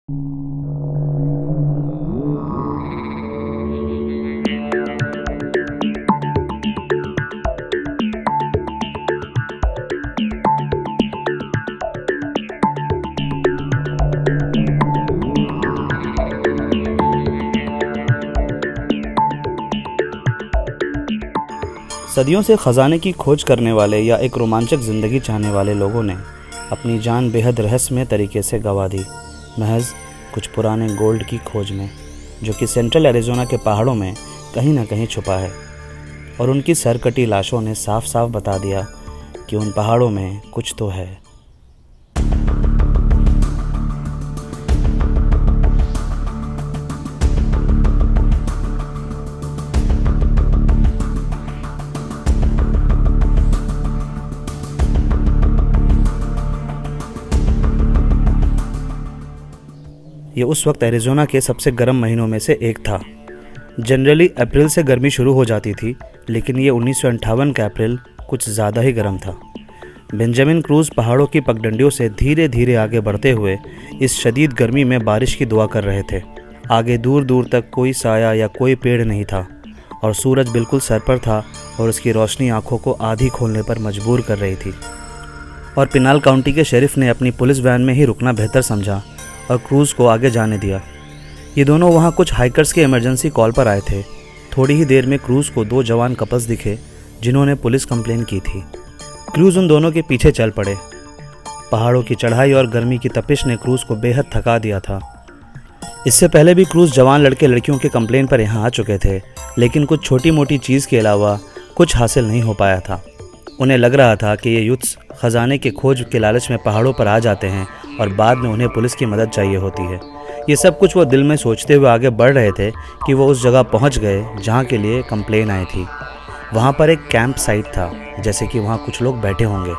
सदियों से ख़जाने की खोज करने वाले या एक रोमांचक ज़िंदगी चाहने वाले लोगों ने अपनी जान बेहद रहस्यमय तरीके से गंवा दी, महज कुछ पुराने गोल्ड की खोज में, जो कि सेंट्रल एरिज़ोना के पहाड़ों में कहीं ना कहीं छुपा है। और उनकी सरकटी लाशों ने साफ साफ बता दिया कि उन पहाड़ों में कुछ तो है। ये उस वक्त एरिज़ोना के सबसे गर्म महीनों में से एक था। जनरली अप्रैल से गर्मी शुरू हो जाती थी, लेकिन ये 1958 का अप्रैल कुछ ज़्यादा ही गर्म था। बेंजामिन क्रूज़ पहाड़ों की पगडंडियों से धीरे धीरे आगे बढ़ते हुए इस शदीद गर्मी में बारिश की दुआ कर रहे थे। आगे दूर दूर तक कोई साया या कोई पेड़ नहीं था और सूरज बिल्कुल सर पर था और उसकी रोशनी आंखों को आधी खोलने पर मजबूर कर रही थी। और पिनाल काउंटी के शेरिफ ने अपनी पुलिस वैन में ही रुकना बेहतर समझा और क्रूज़ को आगे जाने दिया। ये दोनों वहाँ कुछ हाइकर्स के इमरजेंसी कॉल पर आए थे। थोड़ी ही देर में क्रूज़ को दो जवान कपल्स दिखे जिन्होंने पुलिस कंप्लेन की थी। क्रूज़ उन दोनों के पीछे चल पड़े। पहाड़ों की चढ़ाई और गर्मी की तपिश ने क्रूज़ को बेहद थका दिया था। इससे पहले भी क्रूज़ जवान लड़के लड़कियों के कंप्लेन पर यहाँ आ चुके थे, लेकिन कुछ छोटी मोटी चीज़ के अलावा कुछ हासिल नहीं हो पाया था। उन्हें लग रहा था कि ये यूथ्स ख़जाने के खोज के लालच में पहाड़ों पर आ जाते हैं और बाद में उन्हें पुलिस की मदद चाहिए होती है। ये सब कुछ वो दिल में सोचते हुए आगे बढ़ रहे थे कि वो उस जगह पहुंच गए जहां के लिए कंप्लेन आई थी। वहां पर एक कैंप साइट था, जैसे कि वहां कुछ लोग बैठे होंगे।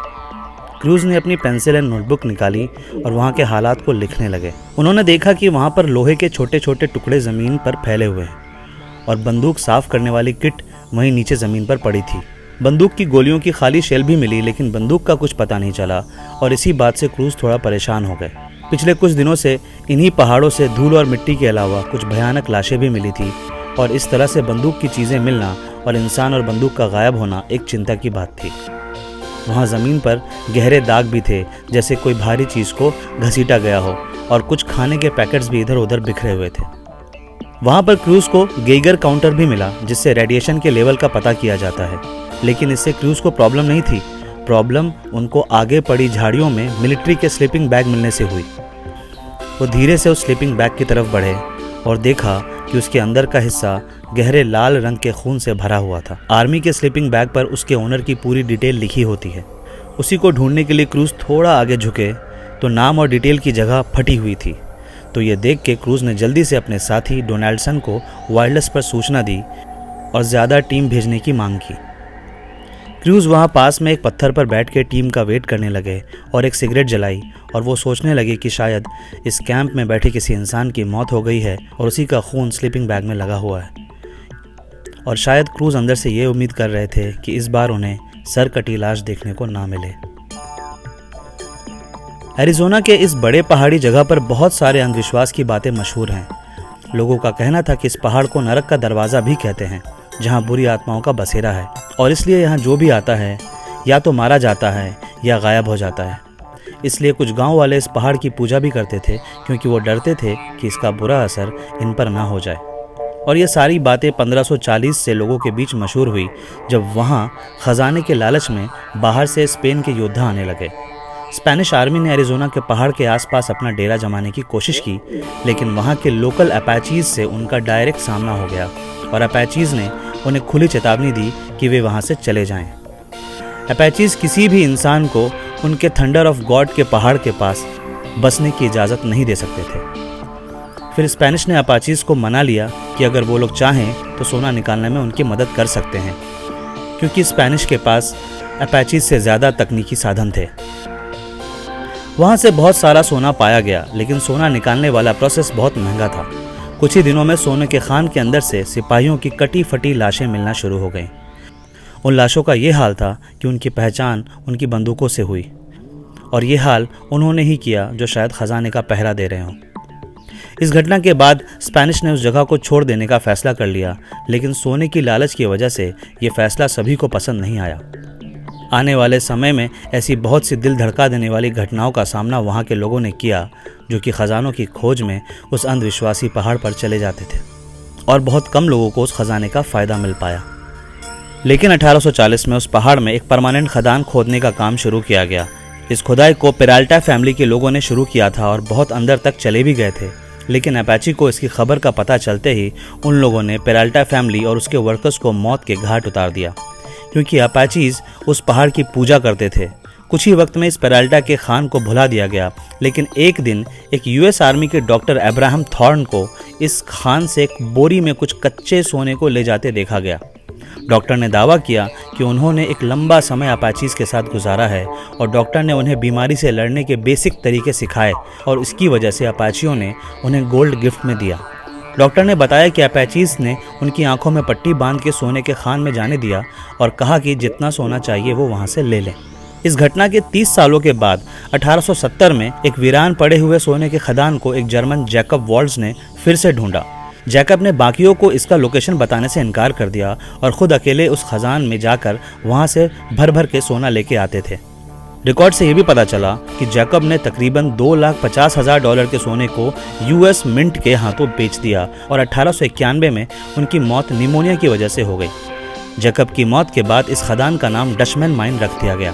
क्रूज़ ने अपनी पेंसिल एंड नोटबुक निकाली और वहां के हालात को लिखने लगे। उन्होंने देखा कि वहां पर लोहे के छोटे छोटे टुकड़े ज़मीन पर फैले हुए हैं और बंदूक साफ़ करने वाली किट वहीं नीचे ज़मीन पर पड़ी थी। बंदूक की गोलियों की खाली शेल भी मिली, लेकिन बंदूक का कुछ पता नहीं चला और इसी बात से क्रूज़ थोड़ा परेशान हो गए। पिछले कुछ दिनों से इन्हीं पहाड़ों से धूल और मिट्टी के अलावा कुछ भयानक लाशें भी मिली थी और इस तरह से बंदूक की चीज़ें मिलना और इंसान और बंदूक का गायब होना एक चिंता की बात थी। वहाँ ज़मीन पर गहरे दाग भी थे, जैसे कोई भारी चीज़ को घसीटा गया हो, और कुछ खाने के पैकेट्स भी इधर उधर बिखरे हुए थे। वहाँ पर क्रूज़ को गेगर काउंटर भी मिला, जिससे रेडिएशन के लेवल का पता किया जाता है, लेकिन इससे क्रूज़ को प्रॉब्लम नहीं थी। प्रॉब्लम उनको आगे पड़ी झाड़ियों में मिलिट्री के स्लीपिंग बैग मिलने से हुई। वो धीरे से उस स्लीपिंग बैग की तरफ बढ़े और देखा कि उसके अंदर का हिस्सा गहरे लाल रंग के खून से भरा हुआ था। आर्मी के स्लीपिंग बैग पर उसके ओनर की पूरी डिटेल लिखी होती है। उसी को ढूंढने के लिए क्रूज़ थोड़ा आगे झुके तो नाम और डिटेल की जगह फटी हुई थी। तो ये देख के क्रूज़ ने जल्दी से अपने साथी डोनाल्डसन को वायरलेस पर सूचना दी और ज़्यादा टीम भेजने की मांग की। क्रूज़ वहाँ पास में एक पत्थर पर बैठ के टीम का वेट करने लगे और एक सिगरेट जलाई, और वो सोचने लगे कि शायद इस कैंप में बैठे किसी इंसान की मौत हो गई है और उसी का खून स्लीपिंग बैग में लगा हुआ है। और शायद क्रूज़ अंदर से ये उम्मीद कर रहे थे कि इस बार उन्हें सरकटी लाश देखने को ना मिले। एरिज़ोना के इस बड़े पहाड़ी जगह पर बहुत सारे अंधविश्वास की बातें मशहूर हैं। लोगों का कहना था कि इस पहाड़ को नरक का दरवाज़ा भी कहते हैं, जहाँ बुरी आत्माओं का बसेरा है, और इसलिए यहाँ जो भी आता है या तो मारा जाता है या गायब हो जाता है। इसलिए कुछ गांव वाले इस पहाड़ की पूजा भी करते थे, क्योंकि वो डरते थे कि इसका बुरा असर इन पर ना हो जाए। और ये सारी बातें 1540 से लोगों के बीच मशहूर हुई, जब वहाँ ख़जाने के लालच में बाहर से स्पेन के योद्धा आने लगे। स्पेनिश आर्मी ने एरिज़ोना के पहाड़ के आसपास अपना डेरा जमाने की कोशिश की, लेकिन वहाँ के लोकल अपाचीज़ से उनका डायरेक्ट सामना हो गया और अपाचीज़ ने उन्हें खुली चेतावनी दी कि वे वहाँ से चले जाएं। अपाचीज़ किसी भी इंसान को उनके थंडर ऑफ गॉड के पहाड़ के पास बसने की इजाज़त नहीं दे सकते थे। फिर स्पेनिश ने अपाचीज़ को मना लिया कि अगर वो लोग चाहें तो सोना निकालने में उनकी मदद कर सकते हैं, क्योंकि स्पेनिश के पास अपाचीज़ से ज़्यादा तकनीकी साधन थे। वहाँ से बहुत सारा सोना पाया गया, लेकिन सोना निकालने वाला प्रोसेस बहुत महंगा था। कुछ ही दिनों में सोने के खान के अंदर से सिपाहियों की कटी फटी लाशें मिलना शुरू हो गईं। उन लाशों का ये हाल था कि उनकी पहचान उनकी बंदूकों से हुई, और ये हाल उन्होंने ही किया जो शायद ख़जाने का पहरा दे रहे हों। इस घटना के बाद स्पेनिश ने उस जगह को छोड़ देने का फैसला कर लिया, लेकिन सोने की लालच की वजह से ये फैसला सभी को पसंद नहीं आया। आने वाले समय में ऐसी बहुत सी दिल धड़का देने वाली घटनाओं का सामना वहाँ के लोगों ने किया, जो कि खजानों की खोज में उस अंधविश्वासी पहाड़ पर चले जाते थे, और बहुत कम लोगों को उस खजाने का फ़ायदा मिल पाया। लेकिन 1840 में उस पहाड़ में एक परमानेंट खदान खोदने का काम शुरू किया गया। इस खुदाई को पेराल्टा फैमिली के लोगों ने शुरू किया था और बहुत अंदर तक चले भी गए थे, लेकिन अपाची को इसकी खबर का पता चलते ही उन लोगों ने पेराल्टा फैमिली और उसके वर्कर्स को मौत के घाट उतार दिया, क्योंकि अपाचीज उस पहाड़ की पूजा करते थे। कुछ ही वक्त में इस पेराल्टा के खान को भुला दिया गया, लेकिन एक दिन एक यूएस आर्मी के डॉक्टर अब्राहम थॉर्न को इस खान से एक बोरी में कुछ कच्चे सोने को ले जाते देखा गया। डॉक्टर ने दावा किया कि उन्होंने एक लंबा समय अपाचीज के साथ गुजारा है और डॉक्टर ने उन्हें बीमारी से लड़ने के बेसिक तरीके सिखाए और इसकी वजह से अपाचियों ने उन्हें गोल्ड गिफ्ट में दिया। डॉक्टर ने बताया कि अपाचीज ने उनकी आंखों में पट्टी बांध के सोने के खान में जाने दिया और कहा कि जितना सोना चाहिए वो वहाँ से ले लें। इस घटना के 30 सालों के बाद 1870 में एक वीरान पड़े हुए सोने के खदान को एक जर्मन जैकब वॉल्ड्स ने फिर से ढूंढा। जैकब ने बाकियों को इसका लोकेशन बताने से इनकार कर दिया और खुद अकेले उस खजान में जाकर वहां से भर भर के सोना लेके आते थे। रिकॉर्ड से यह भी पता चला कि जैकब ने तकरीबन $2,50,000 के सोने को यूएस मिंट के हाथों बेच दिया और 1891 में उनकी मौत निमोनिया की वजह से हो गई। जैकब की मौत के बाद इस खदान का नाम डचमैन माइन रख दिया गया।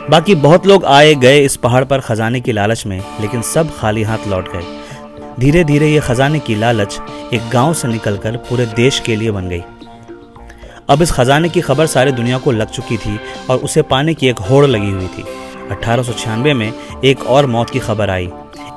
बाकी बहुत लोग आए गए इस पहाड़ पर खजाने की लालच में, लेकिन सब खाली हाथ लौट गए। धीरे धीरे ये खजाने की लालच एक गांव से निकलकर पूरे देश के लिए बन गई। अब इस खजाने की खबर सारी दुनिया को लग चुकी थी और उसे पाने की एक होड़ लगी हुई थी। 1896 में एक और मौत की खबर आई।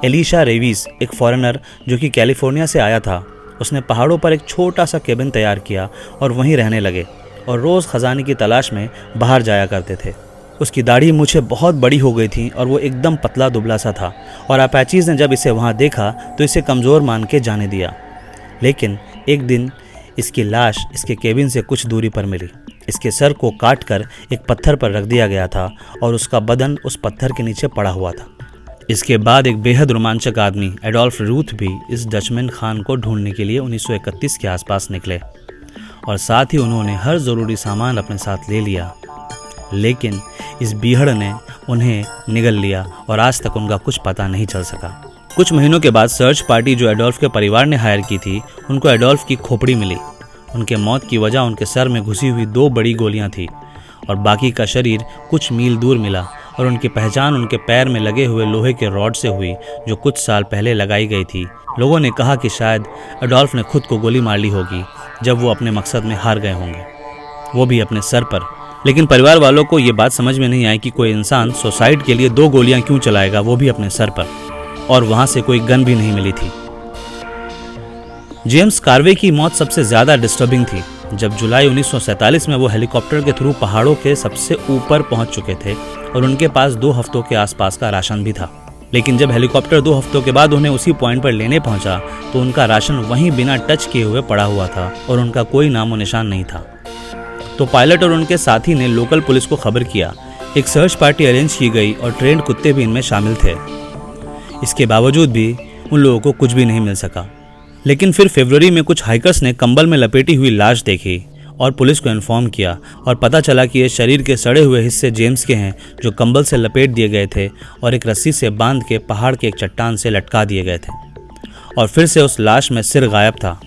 एलिशा रेविस, एक फॉरेनर जो कि कैलिफोर्निया से आया था, उसने पहाड़ों पर एक छोटा सा केबिन तैयार किया और वहीं रहने लगे और रोज़ खजाने की तलाश में बाहर जाया करते थे। उसकी दाढ़ी मूछें बहुत बड़ी हो गई थी और वो एकदम पतला दुबला सा था और अपाचीज ने जब इसे वहाँ देखा तो इसे कमज़ोर मान के जाने दिया। लेकिन एक दिन इसकी लाश इसके केबिन से कुछ दूरी पर मिली। इसके सर को काटकर एक पत्थर पर रख दिया गया था और उसका बदन उस पत्थर के नीचे पड़ा हुआ था। इसके बाद एक बेहद रोमांचक आदमी एडोल्फ रूथ भी इस डचमैन खान को ढूंढने के लिए 1931 के आसपास निकले और साथ ही उन्होंने हर ज़रूरी सामान अपने साथ ले लिया। लेकिन इस बीहड़ ने उन्हें निगल लिया और आज तक उनका कुछ पता नहीं चल सका। कुछ महीनों के बाद सर्च पार्टी जो एडोल्फ के परिवार ने हायर की थी, उनको एडोल्फ की खोपड़ी मिली। उनके मौत की वजह उनके सर में घुसी हुई 2 बड़ी गोलियां थी और बाकी का शरीर कुछ मील दूर मिला और उनकी पहचान उनके पैर में लगे हुए लोहे के रॉड से हुई जो कुछ साल पहले लगाई गई थी। लोगों ने कहा कि शायद एडोल्फ ने खुद को गोली मार ली होगी जब वो अपने मकसद में हार गए होंगे, वो भी अपने सर पर। लेकिन परिवार वालों को ये बात समझ में नहीं आई कि कोई इंसान सुसाइड के लिए 2 गोलियां क्यों चलाएगा, वो भी अपने सर पर, और वहां से कोई गन भी नहीं मिली थी। जेम्स कार्वे की मौत सबसे ज्यादा डिस्टर्बिंग थी। जब जुलाई 1947 में वो हेलीकॉप्टर के थ्रू पहाड़ों के सबसे ऊपर पहुंच चुके थे और उनके पास 2 हफ्तों के आसपास का राशन भी था। लेकिन जब हेलीकॉप्टर 2 हफ्तों के बाद उन्हें उसी पॉइंट पर लेने पहुंचा तो उनका राशन वहीं बिना टच किए हुए पड़ा हुआ था और उनका कोई नामो निशान नहीं था। तो पायलट और उनके साथी ने लोकल पुलिस को खबर किया। एक सर्च पार्टी अरेंज की गई और ट्रेंड कुत्ते भी इनमें शामिल थे। इसके बावजूद भी उन लोगों को कुछ भी नहीं मिल सका। लेकिन फिर फरवरी में कुछ हाइकर्स ने कंबल में लपेटी हुई लाश देखी और पुलिस को इन्फॉर्म किया और पता चला कि ये शरीर के सड़े हुए हिस्से जेम्स के हैं जो कंबल से लपेट दिए गए थे और एक रस्सी से बांध के पहाड़ के एक चट्टान से लटका दिए गए थे। और फिर से उस लाश में सिर गायब था।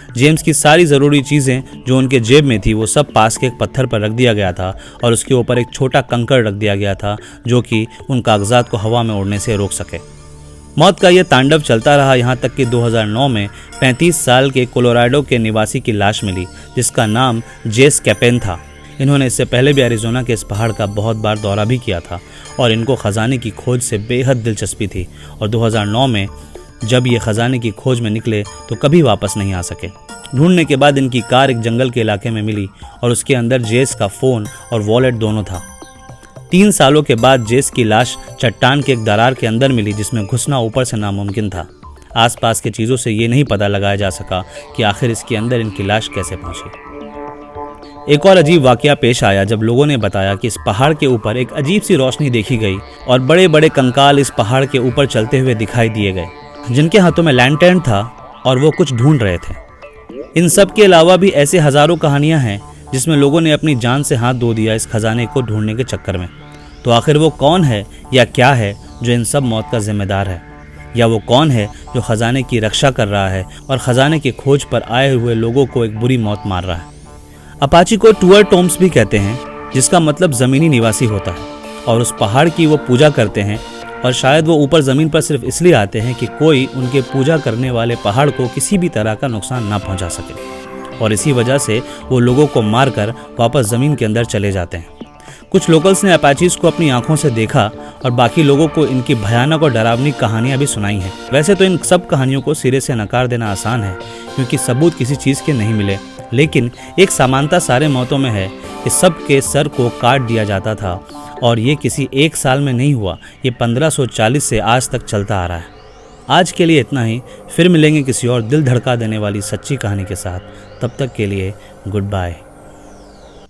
जेम्स की सारी ज़रूरी चीज़ें जो उनके जेब में थी वो सब पास के एक पत्थर पर रख दिया गया था और उसके ऊपर एक छोटा कंकड़ रख दिया गया था जो कि उन कागजात को हवा में उड़ने से रोक सके। मौत का यह तांडव चलता रहा यहाँ तक कि 2009 में 35 साल के कोलोराडो के निवासी की लाश मिली जिसका नाम जेस कैपेन था। इन्होंने इससे पहले भी एरिज़ोना के इस पहाड़ का बहुत बार दौरा भी किया था और इनको खजाने की खोज से बेहद दिलचस्पी थी और 2009 में जब ये खजाने की खोज में निकले तो कभी वापस नहीं आ सके। ढूंढने के बाद इनकी कार एक जंगल के इलाके में मिली और उसके अंदर जेस का फ़ोन और वॉलेट दोनों था। 3 सालों के बाद जेस की लाश चट्टान के एक दरार के अंदर मिली जिसमें घुसना ऊपर से नामुमकिन था। आसपास के चीज़ों से ये नहीं पता लगाया जा सका कि आखिर इसके अंदर इनकी लाश कैसे पहुंची। एक और अजीब वाकया पेश आया जब लोगों ने बताया कि इस पहाड़ के ऊपर एक अजीब सी रोशनी देखी गई और बड़े बड़े कंकाल इस पहाड़ के ऊपर चलते हुए दिखाई दिए गए। जिनके हाथों में लैंटर्न था और वो कुछ ढूंढ रहे थे। इन सब के अलावा भी ऐसे हजारों कहानियां हैं जिसमें लोगों ने अपनी जान से हाथ धो दिया इस खजाने को ढूंढने के चक्कर में। तो आखिर वो कौन है या क्या है जो इन सब मौत का जिम्मेदार है, या वो कौन है जो खजाने की रक्षा कर रहा है और खजाने की खोज पर आए हुए लोगों को एक बुरी मौत मार रहा है। अपाची को टूअर टोम्स भी कहते हैं, जिसका मतलब ज़मीनी निवासी होता है, और उस पहाड़ की वो पूजा करते हैं, और शायद वो ऊपर ज़मीन पर सिर्फ इसलिए आते हैं कि कोई उनके पूजा करने वाले पहाड़ को किसी भी तरह का नुकसान ना पहुंचा सके, और इसी वजह से वो लोगों को मारकर वापस ज़मीन के अंदर चले जाते हैं। कुछ लोकल्स ने अपाचीज को अपनी आंखों से देखा और बाकी लोगों को इनकी भयानक और डरावनी कहानियां भी सुनाई हैं। वैसे तो इन सब कहानियों को सिरे से नकार देना आसान है, क्योंकि सबूत किसी चीज़ के नहीं मिले, लेकिन एक समानता सारे मौतों में है कि सबके सर को काट दिया जाता था, और ये किसी एक साल में नहीं हुआ, ये 1540 से आज तक चलता आ रहा है। आज के लिए इतना ही, फिर मिलेंगे किसी और दिल धड़का देने वाली सच्ची कहानी के साथ। तब तक के लिए गुड बाय।